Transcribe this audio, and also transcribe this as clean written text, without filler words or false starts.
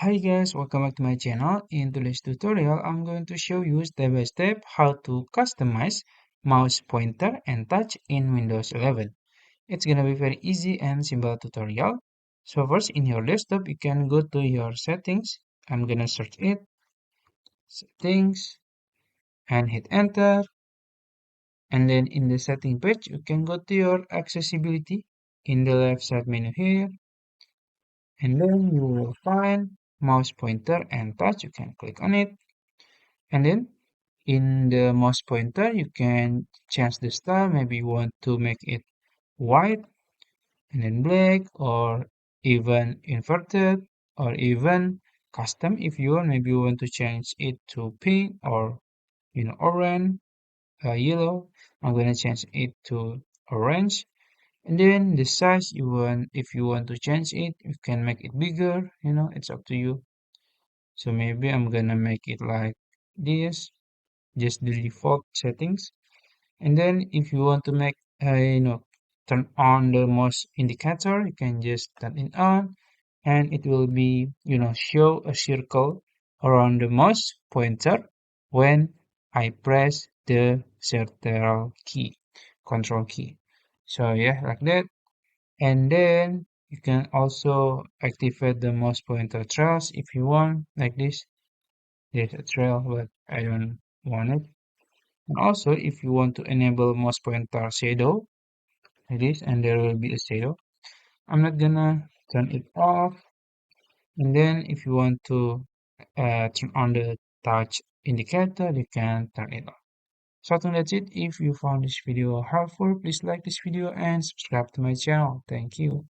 Hi guys, welcome back to my channel. In today's tutorial, I'm going to show you step by step how to customize mouse pointer and touch in Windows 11. It's gonna be very easy and simple tutorial. So first in your desktop, you can go to your settings. I'm gonna search it, settings, and hit enter. And then in the setting page, you can go to your accessibility in the left side menu here. And then you will find mouse pointer and touch. You can click on it. And then in the mouse pointer, you can change the style. Maybe you want to make it white and then black, or even inverted, or even custom if you want. Maybe you want to change it to pink or orange, yellow. I'm gonna change it to orange. And then the size you want, if you want to change it, you can make it bigger. It's up to you. So maybe I'm gonna make it like this, just the default settings. And then if you want to make, turn on the mouse indicator, you can just turn it on and it will be, show a circle around the mouse pointer when I press the Ctrl key, Control key. So yeah, like that. And then you can also activate the mouse pointer trails if you want, like this. There's a trail, but I don't want it. And also, if you want to enable mouse pointer shadow, like this, and there will be a shadow. I'm not gonna turn it off. And then if you want to turn on the touch indicator, you can turn it on. So I think that's it. If you found this video helpful, please like this video and subscribe to my channel. Thank you.